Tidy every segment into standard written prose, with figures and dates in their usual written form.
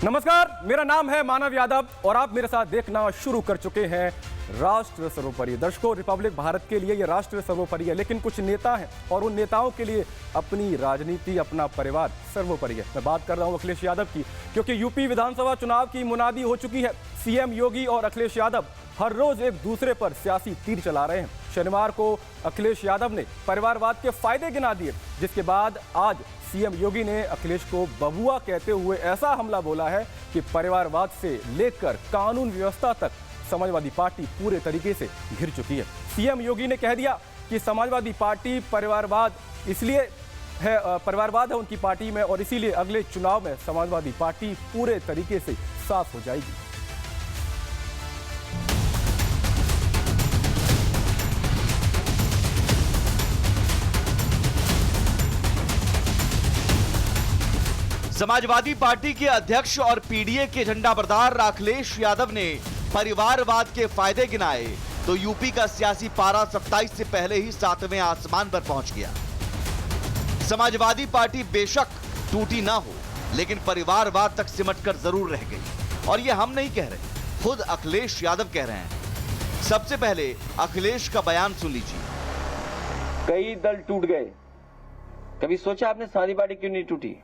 नमस्कार, मेरा नाम है मानव यादव और आप मेरे साथ देखना शुरू कर चुके हैं राष्ट्र सर्वोपरि। दर्शकों, रिपब्लिक भारत के लिए ये राष्ट्र सर्वोपरि है, लेकिन कुछ नेता हैं और उन नेताओं के लिए अपनी राजनीति, अपना परिवार सर्वोपरि है। मैं बात कर रहा हूं अखिलेश यादव की, क्योंकि यूपी विधानसभा चुनाव की मुनादी हो चुकी है। सीएम योगी और अखिलेश यादव हर रोज एक दूसरे पर सियासी तीर चला रहे हैं। शनिवार को अखिलेश यादव ने परिवारवाद के फायदे गिना दिए, जिसके बाद आज सीएम योगी ने अखिलेश को बबुआ कहते हुए ऐसा हमला बोला है कि परिवारवाद से लेकर कानून व्यवस्था तक समाजवादी पार्टी पूरे तरीके से घिर चुकी है। सीएम योगी ने कह दिया कि समाजवादी पार्टी परिवारवाद है उनकी पार्टी में, और इसीलिए अगले चुनाव में समाजवादी पार्टी पूरे तरीके से साफ हो जाएगी। समाजवादी पार्टी के अध्यक्ष और पीडीए के झंडाबरदार अखिलेश यादव ने परिवारवाद के फायदे गिनाए तो यूपी का सियासी पारा 27 से पहले ही 7वें आसमान पर पहुंच गया। समाजवादी पार्टी बेशक टूटी ना हो, लेकिन परिवारवाद तक सिमटकर जरूर रह गई। और ये हम नहीं कह रहे, खुद अखिलेश यादव कह रहे हैं। सबसे पहले अखिलेश का बयान सुन लीजिए। कई दल टूट गए, कभी सोचा आपने समाजवादी पार्टी क्यों नहीं टूटी?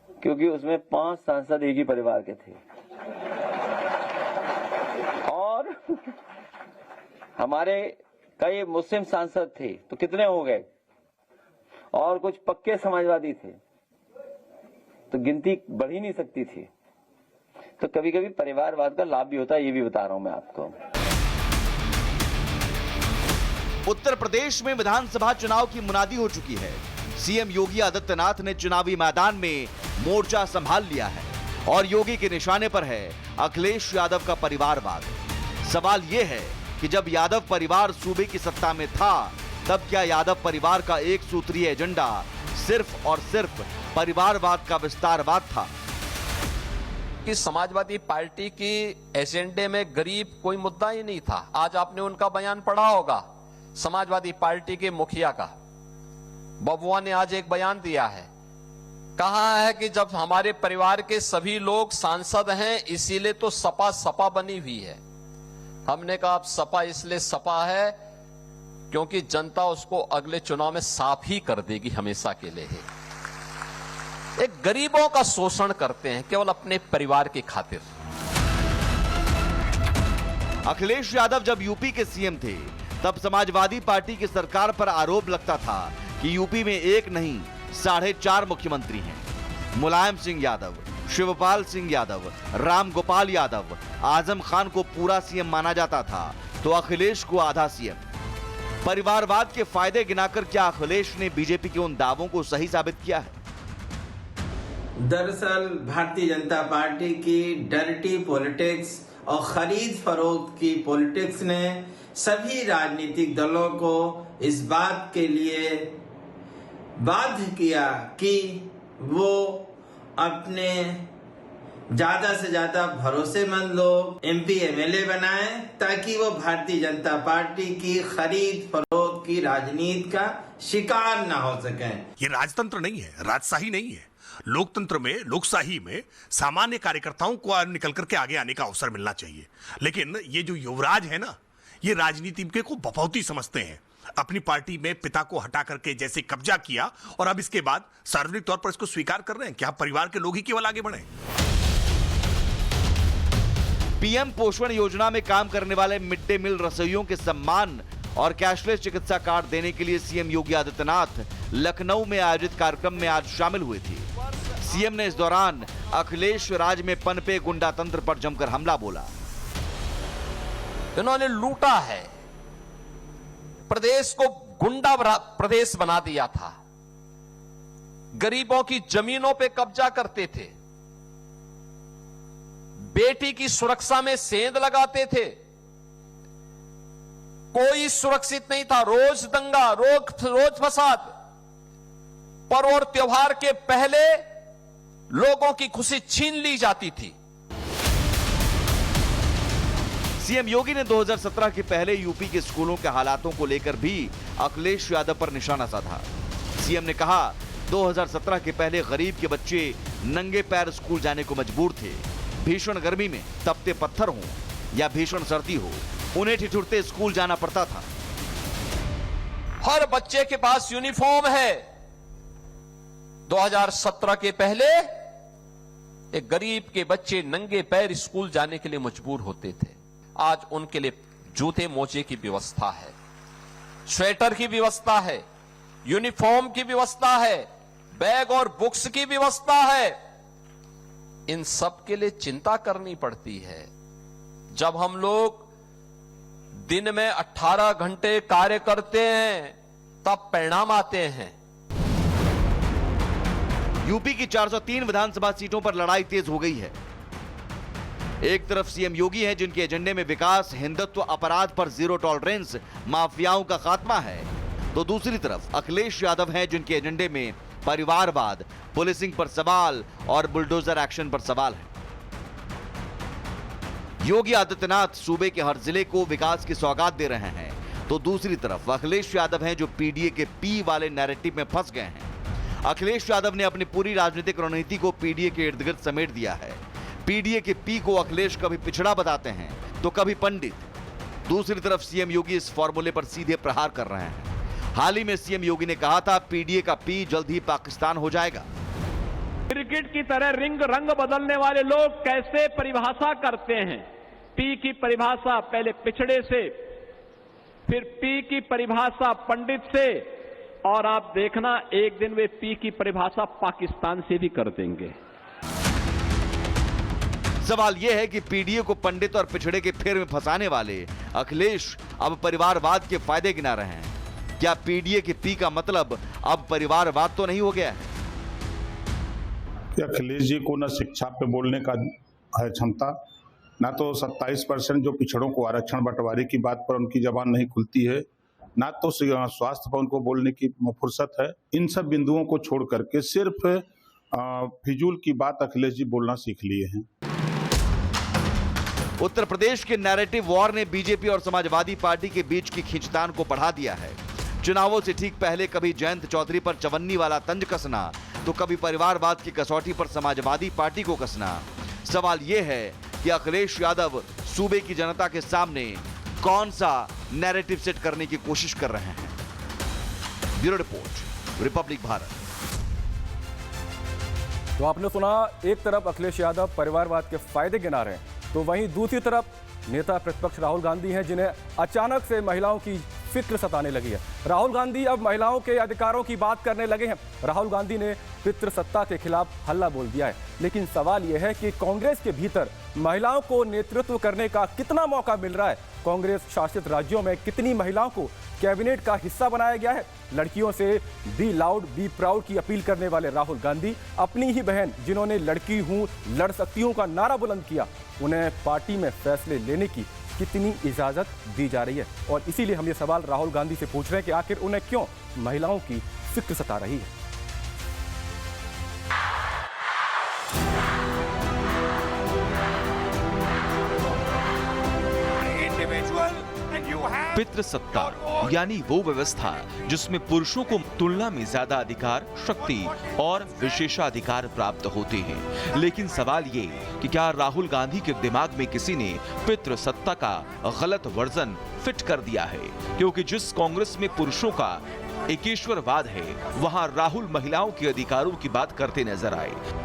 क्योंकि उसमें 5 सांसद एक ही परिवार के थे और हमारे कई मुस्लिम सांसद थे, तो कितने हो गए, और कुछ पक्के समाजवादी थे, तो गिनती बढ़ ही नहीं सकती थी। तो कभी कभी परिवारवाद का लाभ भी होता है, ये भी बता रहा हूं मैं आपको। उत्तर प्रदेश में विधानसभा चुनाव की मुनादी हो चुकी है। सीएम योगी आदित्यनाथ ने चुनावी मैदान में मोर्चा संभाल लिया है और योगी के निशाने पर है अखिलेश यादव का परिवारवाद। सवाल यह है कि जब यादव परिवार सूबे की सत्ता में था, तब क्या यादव परिवार का एक सूत्रीय एजेंडा सिर्फ और सिर्फ परिवारवाद का विस्तारवाद था? कि समाजवादी पार्टी की एजेंडे में गरीब कोई मुद्दा ही नहीं था। आज आपने उनका बयान पढ़ा होगा, समाजवादी पार्टी के मुखिया का। बबुआ ने आज एक बयान दिया है, कहा है कि जब हमारे परिवार के सभी लोग सांसद हैं, इसीलिए तो सपा बनी हुई है। हमने कहा अब सपा इसलिए सपा है क्योंकि जनता उसको अगले चुनाव में साफ ही कर देगी, हमेशा के लिए ही। एक गरीबों का शोषण करते हैं केवल अपने परिवार की खातिर। अखिलेश यादव जब यूपी के सीएम थे, तब समाजवादी पार्टी की सरकार पर आरोप लगता था कि यूपी में एक नहीं 4.5 मुख्यमंत्री हैं। मुलायम सिंह यादव, शिवपाल सिंह यादव, राम गोपाल यादव, आजम खान को पूरा सीएम माना जाता था, तो अखिलेश को आधा सीएम। परिवारवाद के फायदे गिनाकर क्या अखिलेश ने बीजेपी के उन दावों को सही साबित किया है? दरअसल भारतीय जनता पार्टी की डर्टी पॉलिटिक्स और खरीद फरोख्त की पॉलिटिक्स ने सभी राजनीतिक दलों को इस बात के लिए बाध्य किया कि वो अपने ज्यादा से ज्यादा भरोसेमंद लोग एमपी एमएलए बनाएं, ताकि वो भारतीय जनता पार्टी की खरीद फरोख्त की राजनीति का शिकार ना हो सकें। ये राजतंत्र नहीं है, राजशाही नहीं है। लोकतंत्र में, लोकशाही में सामान्य कार्यकर्ताओं को निकल करके आगे आने का अवसर मिलना चाहिए। लेकिन ये जो युवराज है ना, ये राजनीति को बपौती समझते हैं। अपनी पार्टी में पिता को हटा करके जैसे कब्जा किया, और अब इसके बाद सार्वजनिक तौर पर इसको स्वीकार कर रहे हैं कि आप परिवार के लोग ही केवल आगे बढ़े। पीएम पोषण योजना में काम करने वाले मिड डे मील रसोइयों के सम्मान और कैशलेस चिकित्सा कार्ड देने के लिए सीएम योगी आदित्यनाथ लखनऊ में आयोजित कार्यक्रम में आज शामिल हुए थे। सीएम ने इस दौरान अखिलेश राज में पनपे गुंडा तंत्र पर जमकर हमला बोला। इन्होंने लूटा है, प्रदेश को गुंडा प्रदेश बना दिया था, गरीबों की जमीनों पे कब्जा करते थे, बेटी की सुरक्षा में सेंध लगाते थे, कोई सुरक्षित नहीं था, रोज दंगा, रोज फसाद। पर्व और त्योहार के पहले लोगों की खुशी छीन ली जाती थी। सीएम योगी ने 2017 के पहले यूपी के स्कूलों के हालातों को लेकर भी अखिलेश यादव पर निशाना साधा। सीएम ने कहा 2017 के पहले गरीब के बच्चे नंगे पैर स्कूल जाने को मजबूर थे। भीषण गर्मी में तपते पत्थर हो या भीषण सर्दी हो, उन्हें ठिठुरते स्कूल जाना पड़ता था। हर बच्चे के पास यूनिफॉर्म है। 2017 के पहले एक गरीब के बच्चे नंगे पैर स्कूल जाने के लिए मजबूर होते थे। आज उनके लिए जूते मोजे की व्यवस्था है, स्वेटर की व्यवस्था है, यूनिफॉर्म की व्यवस्था है, बैग और बुक्स की व्यवस्था है। इन सब के लिए चिंता करनी पड़ती है। जब हम लोग दिन में 18 घंटे कार्य करते हैं तब परिणाम आते हैं। यूपी की 403 विधानसभा सीटों पर लड़ाई तेज हो गई है। एक तरफ सीएम योगी हैं जिनके एजेंडे में विकास, हिंदुत्व, अपराध पर जीरो टॉलरेंस, माफियाओं का खात्मा है, तो दूसरी तरफ अखिलेश यादव हैं जिनके एजेंडे में परिवारवाद, पुलिसिंग पर सवाल और बुलडोजर एक्शन पर सवाल है। योगी आदित्यनाथ सूबे के हर जिले को विकास की सौगात दे रहे हैं, तो दूसरी तरफ अखिलेश यादव हैं जो पीडीए के पी वाले नैरेटिव में फंस गए हैं। अखिलेश यादव ने अपनी पूरी राजनीतिक रणनीति को पीडीए के इर्द गिर्द समेट दिया है। पीडीए के पी को अखिलेश कभी पिछड़ा बताते हैं तो कभी पंडित। दूसरी तरफ सीएम योगी इस फॉर्मूले पर सीधे प्रहार कर रहे हैं। हाल ही में सीएम योगी ने कहा था पीडीए का पी जल्द ही पाकिस्तान हो जाएगा। क्रिकेट की तरह रंग बदलने वाले लोग कैसे परिभाषा करते हैं। पी की परिभाषा पहले पिछड़े से, फिर पी की परिभाषा पंडित से, और आप देखना एक दिन वे पी की परिभाषा पाकिस्तान से भी कर देंगे। सवाल यह है कि पीडीए को पंडित और पिछड़े के फेर में फंसाने वाले अखिलेश अब परिवारवाद के फायदे गिना रहे हैं। क्या पीडीए के पी का मतलब अब परिवारवाद तो नहीं हो गया है? अखिलेश जी को न शिक्षा पे बोलने का है क्षमता, ना तो 27% जो पिछड़ों को आरक्षण बंटवारे की बात पर उनकी जबान नहीं खुलती है, ना तो स्वास्थ्य पर उनको बोलने की फुर्सत है। इन सब बिंदुओं को छोड़ करके सिर्फ फिजूल की बात अखिलेश जी बोलना सीख लिए हैं। उत्तर प्रदेश के नैरेटिव वॉर ने बीजेपी और समाजवादी पार्टी के बीच की खींचतान को बढ़ा दिया है। चुनावों से ठीक पहले कभी जयंत चौधरी पर चवन्नी वाला तंज कसना, तो कभी परिवारवाद की कसौटी पर समाजवादी पार्टी को कसना। सवाल यह है कि अखिलेश यादव सूबे की जनता के सामने कौन सा नैरेटिव सेट करने की कोशिश कर रहे हैं। Bureau report, Republic Bharat. तो आपने सुना, एक तरफ अखिलेश यादव परिवारवाद के फायदे गिना रहे हैं, तो वहीं दूसरी तरफ नेता प्रतिपक्ष राहुल गांधी हैं जिन्हें अचानक से महिलाओं की फिक्र सताने लगी है। राहुल गांधी अब महिलाओं के अधिकारों की बात करने लगे हैं। राहुल गांधी ने पितृसत्ता के खिलाफ हल्ला बोल दिया है। लेकिन सवाल यह है कि कांग्रेस के भीतर महिलाओं को नेतृत्व करने का कितना मौका मिल रहा है। कांग्रेस शासित राज्यों में कितनी महिलाओं को कैबिनेट का हिस्सा बनाया गया है। लड़कियों से बी लाउड बी प्राउड की अपील करने वाले राहुल गांधी अपनी ही बहन, जिन्होंने लड़की हूं लड़ सकती हूं का नारा बुलंद किया, उन्हें पार्टी में फैसले लेने की कितनी इजाजत दी जा रही है। और इसीलिए हम ये सवाल राहुल गांधी से पूछ रहे हैं कि आखिर उन्हें क्यों महिलाओं की फिक्र सता रही है। पितृसत्ता यानी वो व्यवस्था जिसमें पुरुषों को तुलना में ज्यादा अधिकार, शक्ति और विशेषाधिकार प्राप्त होते हैं। लेकिन सवाल ये कि क्या राहुल गांधी के दिमाग में किसी ने पितृसत्ता का गलत वर्जन फिट कर दिया है? क्योंकि जिस कांग्रेस में पुरुषों का एकेश्वरवाद है, वहां राहुल महिलाओं के अधिकारों की बात करते नजर आए।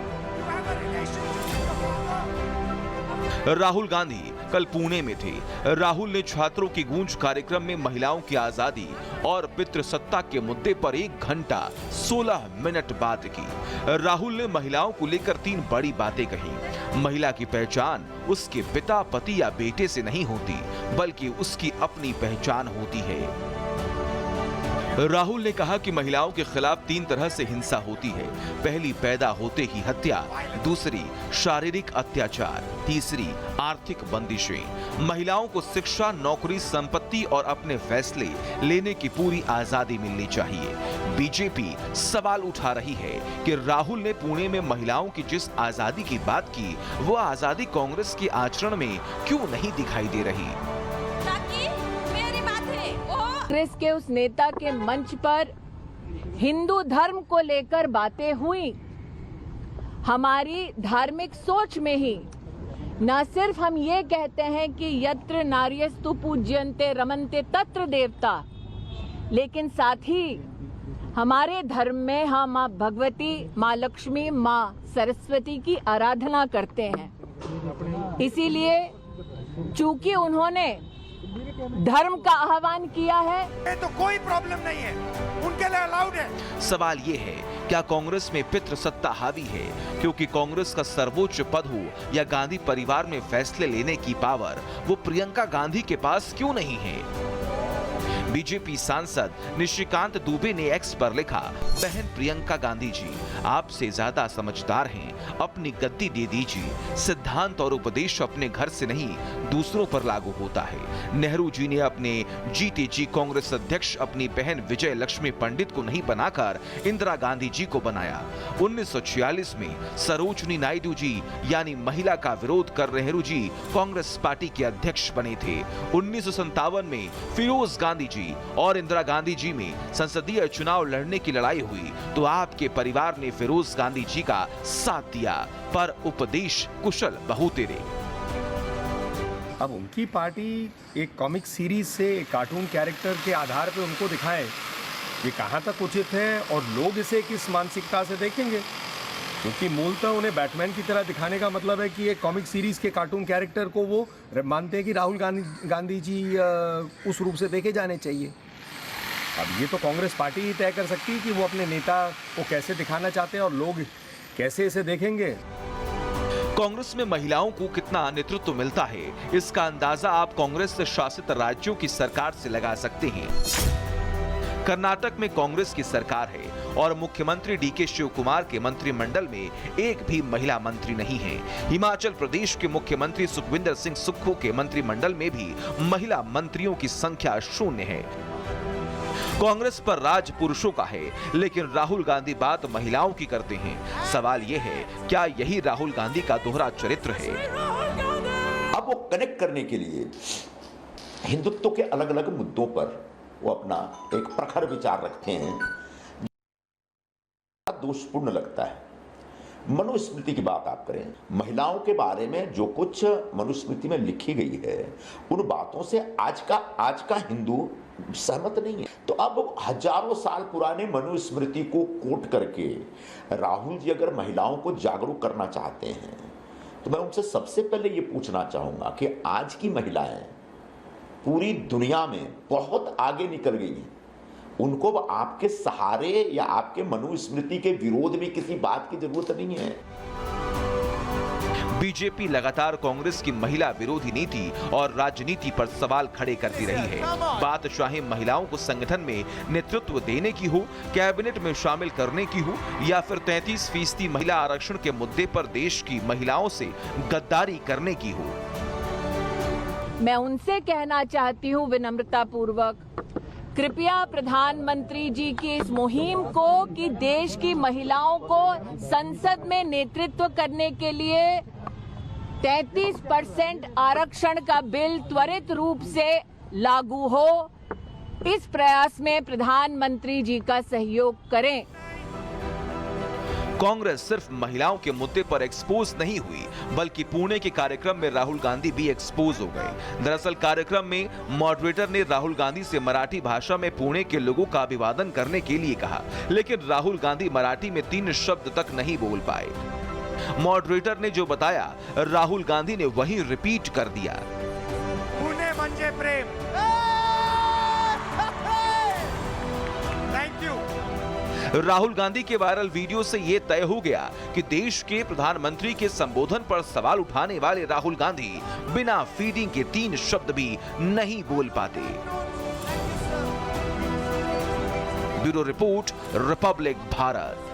राहुल गांधी कल पुणे में थे। राहुल ने छात्रों की गूंज कार्यक्रम में महिलाओं की आजादी और पितृसत्ता के मुद्दे पर 1 घंटा 16 मिनट बात की। राहुल ने महिलाओं को लेकर 3 बड़ी बातें कही। महिला की पहचान उसके पिता, पति या बेटे से नहीं होती, बल्कि उसकी अपनी पहचान होती है। राहुल ने कहा कि महिलाओं के खिलाफ 3 तरह से हिंसा होती है। पहली, पैदा होते ही हत्या, दूसरी शारीरिक अत्याचार, तीसरी आर्थिक बंदिशें। महिलाओं को शिक्षा, नौकरी, संपत्ति और अपने फैसले लेने की पूरी आजादी मिलनी चाहिए। बीजेपी सवाल उठा रही है कि राहुल ने पुणे में महिलाओं की जिस आजादी की बात की, वो आजादी कांग्रेस के आचरण में क्यों नहीं दिखाई दे रही? कांग्रेस के उस नेता के मंच पर हिंदू धर्म को लेकर बातें हुई हमारी धार्मिक सोच में ही न सिर्फ हम ये कहते हैं कि यत्र नार्यस्तु पूज्यन्ते रमन्ते तत्र देवता, लेकिन साथ ही हमारे धर्म में हम माँ भगवती, माँ लक्ष्मी, माँ सरस्वती की आराधना करते हैं। इसीलिए चूंकि उन्होंने धर्म का आह्वान किया है तो कोई प्रॉब्लम नहीं है, उनके लिए अलाउड है। सवाल ये है, क्या कांग्रेस में पितृ सत्ता हावी है? क्योंकि कांग्रेस का सर्वोच्च पद हो या गांधी परिवार में फैसले लेने की पावर, वो प्रियंका गांधी के पास क्यों नहीं है? बीजेपी सांसद निशिकांत दुबे ने एक्स पर लिखा, बहन प्रियंका गांधी जी आपसे ज्यादा समझदार हैं, अपनी गद्दी दे दीजिए। सिद्धांत और उपदेश अपने घर से नहीं दूसरों पर लागू होता है। नेहरू जी ने अपने जीते जी कांग्रेस अध्यक्ष अपनी बहन विजय लक्ष्मी पंडित को नहीं बनाकर इंदिरा गांधी जी को बनाया। 1946 में सरोजनी नायडू जी यानी महिला का विरोध कर नेहरू जी कांग्रेस पार्टी के अध्यक्ष बने थे। 1957 में फिरोज गांधी जी और इंदिरा गांधी जी में संसदीय चुनाव लड़ने की लड़ाई हुई तो आपके परिवार ने फिरोज गांधी जी का साथ दिया, पर उपदेश कुशल बहुतेरे। अब उनकी पार्टी एक कॉमिक सीरीज से एक कार्टून कैरेक्टर के आधार पर उनको दिखाए, ये कहां तक उचित है और लोग इसे किस मानसिकता से देखेंगे? क्योंकि मूलतः उन्हें बैटमैन की तरह दिखाने का मतलब है कि एक कॉमिक सीरीज के कार्टून कैरेक्टर को वो मानते हैं कि राहुल गांधी जी उस रूप से देखे जाने चाहिए। अब ये तो कांग्रेस पार्टी ही तय कर सकती है कि वो अपने नेता को कैसे दिखाना चाहते हैं और लोग कैसे इसे देखेंगे। कांग्रेस में महिलाओं को कितना नेतृत्व मिलता है, इसका अंदाजा आप कांग्रेस से शासित राज्यों की सरकार से लगा सकते हैं। कर्नाटक में कांग्रेस की सरकार है और मुख्यमंत्री डीके शिव कुमार के मंत्रिमंडल में एक भी महिला मंत्री नहीं है। हिमाचल प्रदेश के मुख्यमंत्री सुखविंदर सिंह सुक्खू के मंत्रिमंडल में भी महिला मंत्रियों की संख्या 0 है। कांग्रेस पर राज पुरुषों का है, लेकिन राहुल गांधी बात महिलाओं की करते हैं। सवाल यह है, क्या यही राहुल गांधी का दोहरा चरित्र है? अब वो कनेक्ट करने के लिए हिंदुत्व के अलग अलग मुद्दों पर वो अपना एक प्रखर विचार रखते हैं। दोषपूर्ण लगता है। मनुस्मृति की बात आप करें, महिलाओं के बारे में जो कुछ मनुस्मृति में लिखी गई है, उन बातों से आज का हिंदू सहमत नहीं है। तो अब हजारों साल पुराने मनुस्मृति को कोट करके राहुल जी अगर महिलाओं को जागरूक करना चाहते हैं, तो मैं उनसे सबसे पहले ये पूछना चाहूंगा कि आज की महिलाएं पूरी दुनिया में बहुत आगे निकल गई हैं। उनको आपके सहारे या आपके मनुस्मृति के विरोध में किसी बात की जरूरत नहीं है। बीजेपी लगातार कांग्रेस की महिला विरोधी नीति और राजनीति पर सवाल खड़े करती रही है। बात चाहे महिलाओं को संगठन में नेतृत्व देने की हो, कैबिनेट में शामिल करने की हो, या फिर 33% महिला आरक्षण के मुद्दे पर देश की महिलाओं से गद्दारी करने की हो। मैं उनसे कहना चाहती हूँ विनम्रता पूर्वक, कृपया प्रधानमंत्री जी की इस मुहिम को कि देश की महिलाओं को संसद में नेतृत्व करने के लिए 33% आरक्षण का बिल त्वरित रूप से लागू हो, इस प्रयास में प्रधानमंत्री जी का सहयोग करें। कांग्रेस सिर्फ महिलाओं के मुद्दे पर एक्सपोज नहीं हुई, बल्कि पुणे के कार्यक्रम में राहुल गांधी भी एक्सपोज हो गए। दरअसल कार्यक्रम में मॉडरेटर ने राहुल गांधी से मराठी भाषा में पुणे के लोगों का अभिवादन करने के लिए कहा, लेकिन राहुल गांधी मराठी में 3 शब्द तक नहीं बोल पाए। मॉडरेटर ने जो बताया, राहुल गांधी ने वही रिपीट कर दिया। पुणे म्हणजे प्रेम। Thank you. राहुल गांधी के वायरल वीडियो से यह तय हो गया कि देश के प्रधानमंत्री के संबोधन पर सवाल उठाने वाले राहुल गांधी बिना फीडिंग के 3 शब्द भी नहीं बोल पाते। Bureau report, Republic Bharat.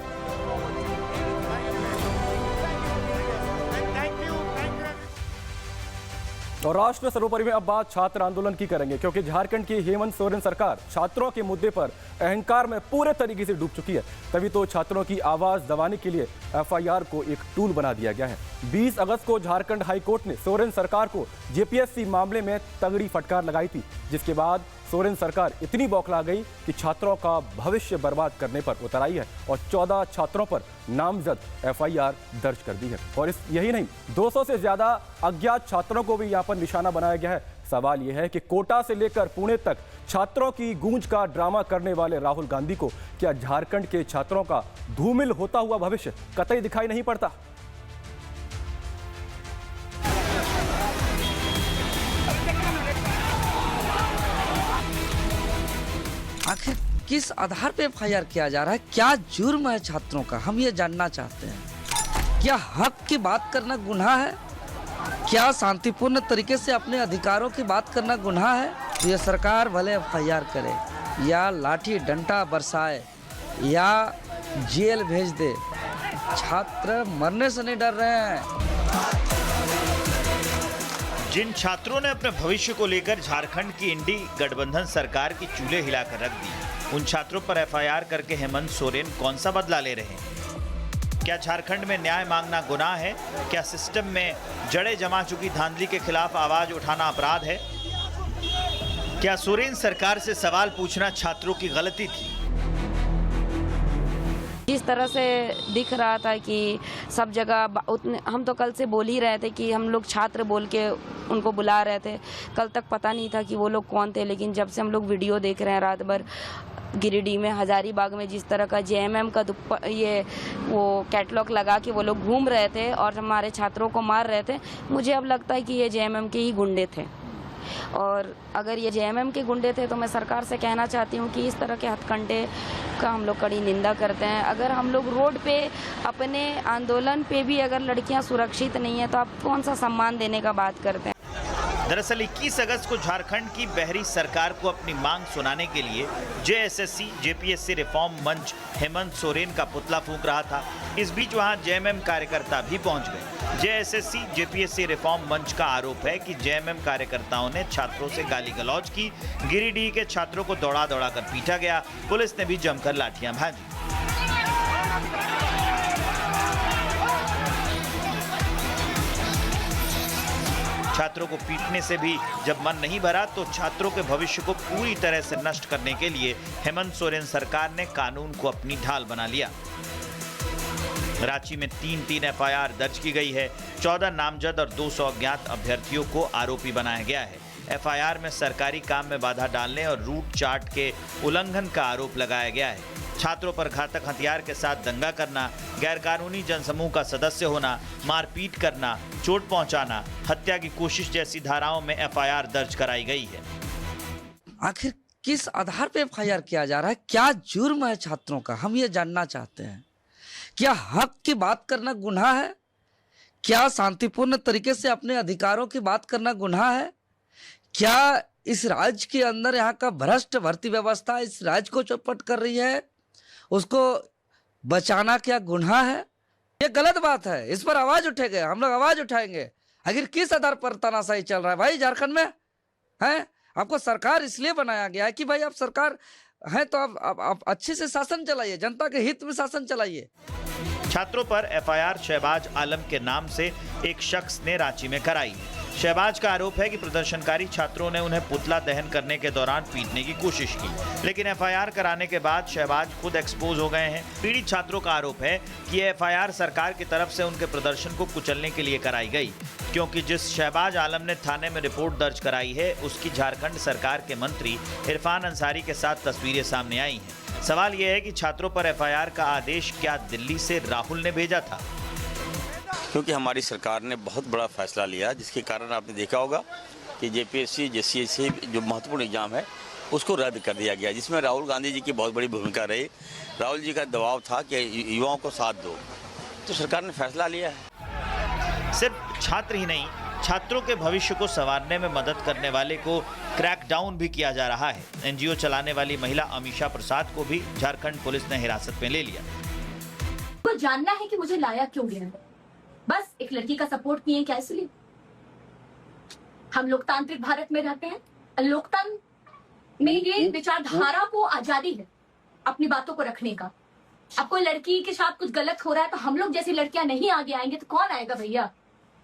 और राष्ट्र सर्वोपरि में अब बात छात्र आंदोलन की करेंगे, क्योंकि झारखंड की हेमंत सोरेन सरकार छात्रों के मुद्दे पर अहंकार में पूरे तरीके से डूब चुकी है। तभी तो छात्रों की आवाज दबाने के लिए एफआईआर को एक टूल बना दिया गया है। 20 अगस्त को झारखंड हाईकोर्ट ने सोरेन सरकार को जेपीएससी मामले में तगड़ी फटकार लगाई थी, जिसके बाद सोरेन सरकार इतनी बौखला गई कि छात्रों का भविष्य बर्बाद करने पर उतर आई है और 14 छात्रों पर नामजद एफआईआर दर्ज कर दी है। और यही नहीं, 200 से ज्यादा अज्ञात छात्रों को भी यहाँ पर निशाना बनाया गया है। सवाल यह है कि कोटा से लेकर पुणे तक छात्रों की गूंज का ड्रामा करने वाले राहुल गांधी को क्या झारखंड के छात्रों का धूमिल होता हुआ भविष्य कतई दिखाई नहीं पड़ता? आखिर किस आधार पे एफआईआर किया जा रहा है? क्या जुर्म है छात्रों का, हम ये जानना चाहते हैं। क्या हक की बात करना गुनाह है? क्या शांतिपूर्ण तरीके से अपने अधिकारों की बात करना गुनाह है? तो ये सरकार भले एफआईआर करे या लाठी डंडा बरसाए या जेल भेज दे, छात्र मरने से नहीं डर रहे हैं। जिन छात्रों ने अपने भविष्य को लेकर झारखंड की इंडी गठबंधन सरकार की चूल्हे हिलाकर रख दी, उन छात्रों पर एफआईआर करके हेमंत सोरेन कौन सा बदला ले रहे हैं? क्या झारखंड में न्याय मांगना गुनाह है? क्या सिस्टम में जड़ें जमा चुकी धांधली के खिलाफ आवाज उठाना अपराध है? क्या सोरेन सरकार से सवाल पूछना छात्रों की गलती थी? जिस तरह से दिख रहा था कि सब जगह उतने, हम तो कल से बोल ही रहे थे कि हम लोग छात्र बोल के उनको बुला रहे थे। कल तक पता नहीं था कि वो लोग कौन थे, लेकिन जब से हम लोग वीडियो देख रहे हैं रात भर, गिरिडीह में हजारीबाग में जिस तरह का जेएमएम का ये वो कैटलॉग लगा के वो लोग घूम रहे थे और हमारे छात्रों को मार रहे थे, मुझे अब लगता है कि ये जेएमएम के ही गुंडे थे। और अगर ये जेएमएम के गुंडे थे तो मैं सरकार से कहना चाहती हूँ कि इस तरह के हथकंडे का हम लोग कड़ी निंदा करते हैं। अगर हम लोग रोड पे अपने आंदोलन पे भी अगर लड़कियां सुरक्षित नहीं है तो आप कौन सा सम्मान देने का बात करते हैं? दरअसल 21 अगस्त को झारखंड की बहरी सरकार को अपनी मांग सुनाने के लिए जेएसएससी जेपीएससी रिफॉर्म मंच हेमंत सोरेन का पुतला फूंक रहा था। इस बीच वहां जेएमएम कार्यकर्ता भी पहुंच गए। जेएसएससी जेपीएससी रिफॉर्म मंच का आरोप है कि जेएमएम कार्यकर्ताओं ने छात्रों से गाली गलौज की। गिरिडीह के छात्रों को दौड़ा दौड़ा कर पीटा गया। पुलिस ने भी जमकर लाठियां भांजी। छात्रों को पीटने से भी जब मन नहीं भरा तो छात्रों के भविष्य को पूरी तरह से नष्ट करने के लिए हेमंत सोरेन सरकार ने कानून को अपनी ढाल बना लिया। रांची में 3 एफआईआर दर्ज की गई है। 14 नामजद और 200 अज्ञात अभ्यर्थियों को आरोपी बनाया गया है। एफआईआर में सरकारी काम में बाधा डालने और रूट चार्ट के उल्लंघन का आरोप लगाया गया है। छात्रों पर घातक हथियार के साथ दंगा करना, गैरकानूनी जनसमूह का सदस्य होना, मारपीट करना, चोट पहुंचाना, हत्या की कोशिश जैसी धाराओं में एफआईआर दर्ज कराई गई है। आखिर किस आधार पे एफआईआर किया जा रहा है? क्या जुर्म है छात्रों का, हम ये जानना चाहते हैं। क्या हक की बात करना गुनाह है? क्या शांतिपूर्ण तरीके से अपने अधिकारों की बात करना गुनाह है? क्या इस राज्य के अंदर यहाँ का भ्रष्ट भर्ती व्यवस्था इस राज्य को चौपट कर रही है? उसको बचाना क्या गुनाह है? ये गलत बात है, इस पर आवाज उठेंगे, हम लोग आवाज उठाएंगे। आखिर किस आधार पर तानाशाही चल रहा है भाई झारखंड में? है आपको सरकार इसलिए बनाया गया है कि भाई आप सरकार है तो आप अच्छे से शासन चलाइए, जनता के हित में शासन चलाइए। छात्रों पर एफआईआर शहबाज आलम के नाम से एक शख्स ने रांची में कराई। शहबाज का आरोप है कि प्रदर्शनकारी छात्रों ने उन्हें पुतला दहन करने के दौरान पीटने की कोशिश की, लेकिन एफआईआर कराने के बाद शहबाज खुद एक्सपोज हो गए हैं। पीड़ित छात्रों का आरोप है कि यह एफआईआर सरकार की तरफ से उनके प्रदर्शन को कुचलने के लिए कराई गई, क्योंकि जिस शहबाज आलम ने थाने में रिपोर्ट दर्ज कराई है उसकी झारखंड सरकार के मंत्री इरफान अंसारी के साथ तस्वीरें सामने आई हैं। सवाल यह है कि छात्रों पर एफआईआर का आदेश क्या दिल्ली से राहुल ने भेजा था? क्योंकि हमारी सरकार ने बहुत बड़ा फैसला लिया, जिसके कारण आपने देखा होगा कि जेपीएससी जेसीएससी जो महत्वपूर्ण एग्जाम है उसको रद्द कर दिया गया, जिसमें राहुल गांधी जी की बहुत बड़ी भूमिका रही। राहुल जी का दबाव था कि युवाओं को साथ दो, तो सरकार ने फैसला लिया है। सिर्फ छात्र ही नहीं, छात्रों के भविष्य को संवारने में मदद करने वाले को क्रैकडाउन भी किया जा रहा है। एनजीओ चलाने वाली महिला अमीषा प्रसाद को भी झारखंड पुलिस ने हिरासत में ले लिया। तो जानना है कि मुझे लाया क्यों गया, बस एक लड़की का सपोर्ट किए क्या इसलिए? हम लोकतांत्रिक भारत में रहते हैं। लोकतंत्र में ये विचारधारा को आजादी है अपनी बातों को रखने का। अब कोई लड़की के साथ कुछ गलत हो रहा है तो हम लोग जैसी लड़कियां नहीं आगे आएंगे तो कौन आएगा भैया?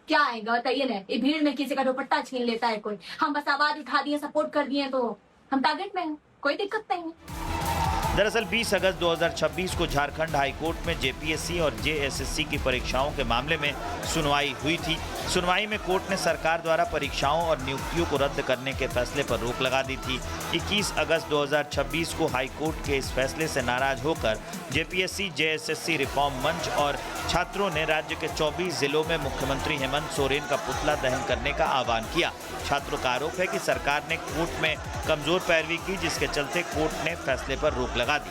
क्या आएगा बताइए ना? ये भीड़ में किसी का दुपट्टा छीन लेता है कोई, हम बस आवाज उठा दिए, सपोर्ट कर दिए तो हम टारगेट में हैं, कोई दिक्कत नहीं है। दरअसल 20 अगस्त 2026 को झारखंड हाईकोर्ट में जेपीएससी और जेएसएससी की परीक्षाओं के मामले में सुनवाई हुई थी। सुनवाई में कोर्ट ने सरकार द्वारा परीक्षाओं और नियुक्तियों को रद्द करने के फैसले पर रोक लगा दी थी। 21 अगस्त 2026 को हाईकोर्ट के इस फैसले से नाराज होकर जेपीएससी, जेएसएससी रिफॉर्म मंच और छात्रों ने राज्य के 24 जिलों में मुख्यमंत्री हेमंत सोरेन का पुतला दहन करने का आह्वान किया। छात्रों का आरोप है कि सरकार ने कोर्ट में कमजोर पैरवी की, जिसके चलते कोर्ट ने फैसले पर रोक लगा दी।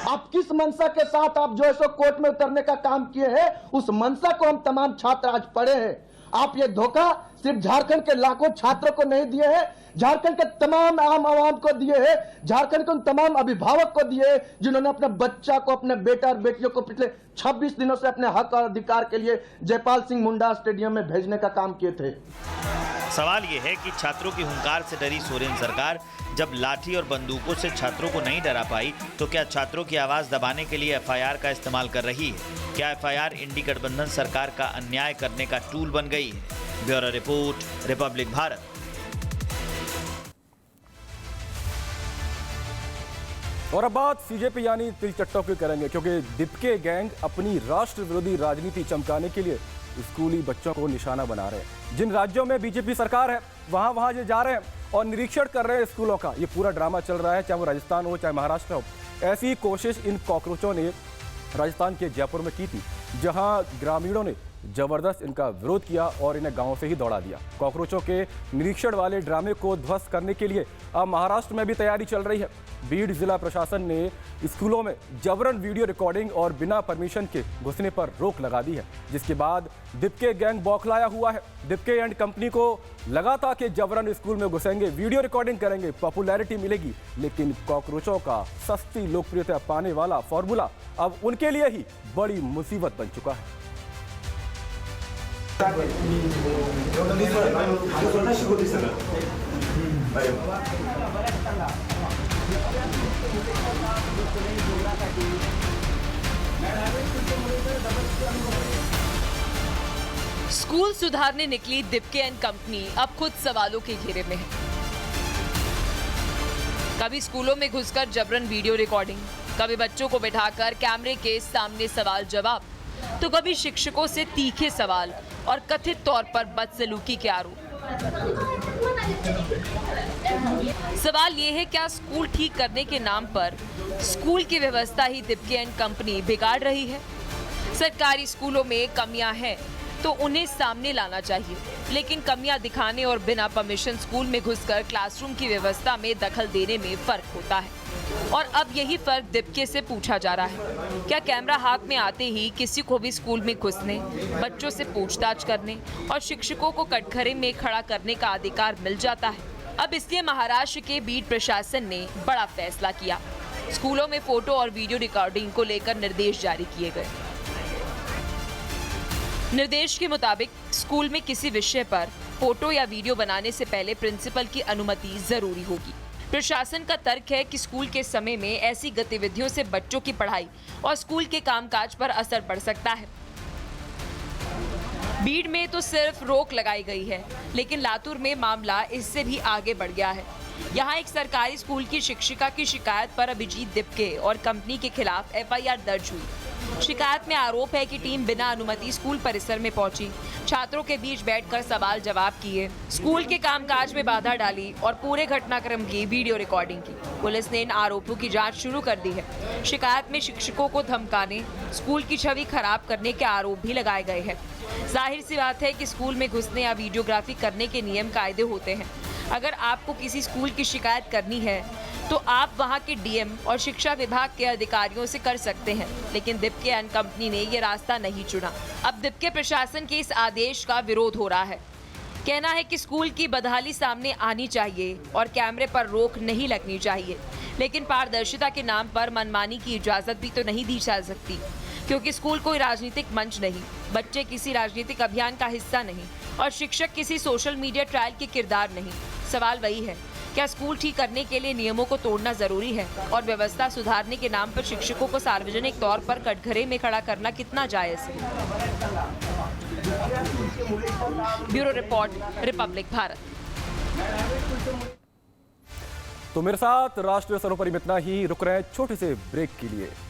आप किस मंशा के साथ आप जो है सो कोर्ट में उतरने का काम किए हैं, उस मंशा को हम तमाम छात्र आज पढ़े हैं। आप ये धोखा सिर्फ झारखंड के लाखों छात्रों को नहीं दिए हैं, झारखंड के तमाम आम आवाम को दिए हैं, झारखंड के उन तमाम अभिभावक को दिए हैं जिन्होंने अपने बच्चा को, अपने बेटा और बेटियों को पिछले 26 दिनों से अपने हक और अधिकार के लिए जयपाल सिंह मुंडा स्टेडियम में भेजने का काम किए थे। सवाल ये है कि छात्रों की हुंकार से डरी सोरेन सरकार जब लाठी और बंदूकों से छात्रों को नहीं डरा पाई, तो क्या छात्रों की आवाज दबाने के लिए एफआईआर का इस्तेमाल कर रही है? क्या एफआईआर इंडी गठबंधन सरकार का अन्याय करने का टूल बन गई है? Bureau report, Republic Bharat. और अब बात सीजेपी यानी तिलचट्टों की करेंगे, क्योंकि दिपके गैंग अपनी राष्ट्र विरोधी राजनीति चमकाने के लिए स्कूली बच्चों को निशाना बना रहे हैं। जिन राज्यों में बीजेपी सरकार है वहां ये जा रहे हैं और निरीक्षण कर रहे हैं स्कूलों का। ये पूरा ड्रामा चल रहा है, चाहे वो राजस्थान हो चाहे महाराष्ट्र हो। ऐसी कोशिश इन कॉकरोचों ने राजस्थान के जयपुर में की थी, जहां ग्रामीणों ने जबरदस्त इनका विरोध किया और इन्हें गांव से ही दौड़ा दिया। कॉकरोचों के निरीक्षण वाले ड्रामे को ध्वस्त करने के लिए अब महाराष्ट्र में भी तैयारी चल रही है। बीड जिला प्रशासन ने स्कूलों में जबरन वीडियो रिकॉर्डिंग और बिना परमिशन के घुसने पर रोक लगा दी है, जिसके बाद दिपके गैंग बौखलाया हुआ है। दिपके एंड कंपनी को लगा था कि जबरन स्कूल में घुसेंगे, वीडियो रिकॉर्डिंग करेंगे, पॉपुलैरिटी मिलेगी, लेकिन कॉकरोचों का सस्ती लोकप्रियता पाने वाला फॉर्मूला अब उनके लिए ही बड़ी मुसीबत बन चुका है। स्कूल सुधारने निकली दिपके एंड कंपनी अब खुद सवालों के घेरे में है। कभी स्कूलों में घुसकर जबरन वीडियो रिकॉर्डिंग, कभी बच्चों को बिठाकर कैमरे के सामने सवाल जवाब, तो कभी शिक्षकों से तीखे सवाल और कथित तौर पर बदसलूकी के आरोप। सवाल ये है, क्या स्कूल ठीक करने के नाम पर स्कूल की व्यवस्था ही दिपके एंड कंपनी बिगाड़ रही है? सरकारी स्कूलों में कमियां हैं तो उन्हें सामने लाना चाहिए, लेकिन कमियां दिखाने और बिना परमिशन स्कूल में घुसकर क्लासरूम की व्यवस्था में दखल देने में फर्क होता है। और अब यही फर्क दिपके से पूछा जा रहा है। क्या कैमरा हाथ में आते ही किसी को भी स्कूल में घुसने, बच्चों से पूछताछ करने और शिक्षकों को कटघरे में खड़ा करने का अधिकार मिल जाता है? अब इसलिए महाराष्ट्र के बीड प्रशासन ने बड़ा फैसला किया। स्कूलों में फोटो और वीडियो रिकॉर्डिंग को लेकर निर्देश जारी किए गए। निर्देश के मुताबिक स्कूल में किसी विषय पर फोटो या वीडियो बनाने से पहले प्रिंसिपल की अनुमति जरूरी होगी। प्रशासन का तर्क है कि स्कूल के समय में ऐसी गतिविधियों से बच्चों की पढ़ाई और स्कूल के कामकाज पर असर पड़ सकता है। बीड में तो सिर्फ रोक लगाई गई है, लेकिन लातूर में मामला इससे भी आगे बढ़ गया है। यहाँ एक सरकारी स्कूल की शिक्षिका की शिकायत पर अभिजीत दिपके और कंपनी के खिलाफ एफआईआर दर्ज हुई। शिकायत में आरोप है कि टीम बिना अनुमति स्कूल परिसर में पहुंची, छात्रों के बीच बैठकर सवाल जवाब किए, स्कूल के कामकाज में बाधा डाली और पूरे घटनाक्रम की वीडियो रिकॉर्डिंग की। पुलिस ने इन आरोपों की जांच शुरू कर दी है। शिकायत में शिक्षकों को धमकाने, स्कूल की छवि खराब करने के आरोप भी लगाए गए हैं। जाहिर सी बात है कि स्कूल में घुसने या वीडियोग्राफी करने के नियम कायदे होते हैं। अगर आपको किसी स्कूल की शिकायत करनी है तो आप वहां के डीएम और शिक्षा विभाग के अधिकारियों से कर सकते हैं, लेकिन दिपके एंड कंपनी ने ये रास्ता नहीं चुना। अब दिपके प्रशासन के इस आदेश का विरोध हो रहा है। कहना है कि स्कूल की बदहाली सामने आनी चाहिए और कैमरे पर रोक नहीं लगनी चाहिए, लेकिन पारदर्शिता के नाम पर मनमानी की इजाजत भी तो नहीं दी जा सकती, क्योंकि स्कूल कोई राजनीतिक मंच नहीं, बच्चे किसी राजनीतिक अभियान का हिस्सा नहीं और शिक्षक किसी सोशल मीडिया ट्रायल के किरदार नहीं। सवाल वही है, क्या स्कूल ठीक करने के लिए नियमों को तोड़ना जरूरी है और व्यवस्था सुधारने के नाम पर शिक्षकों को सार्वजनिक तौर पर कटघरे में खड़ा करना कितना जायज है? Bureau report, Republic Bharat. तो मेरे साथ राष्ट्रीय सर्वोपरि में इतना ही। रुक रहे हैं छोटे से ब्रेक के लिए।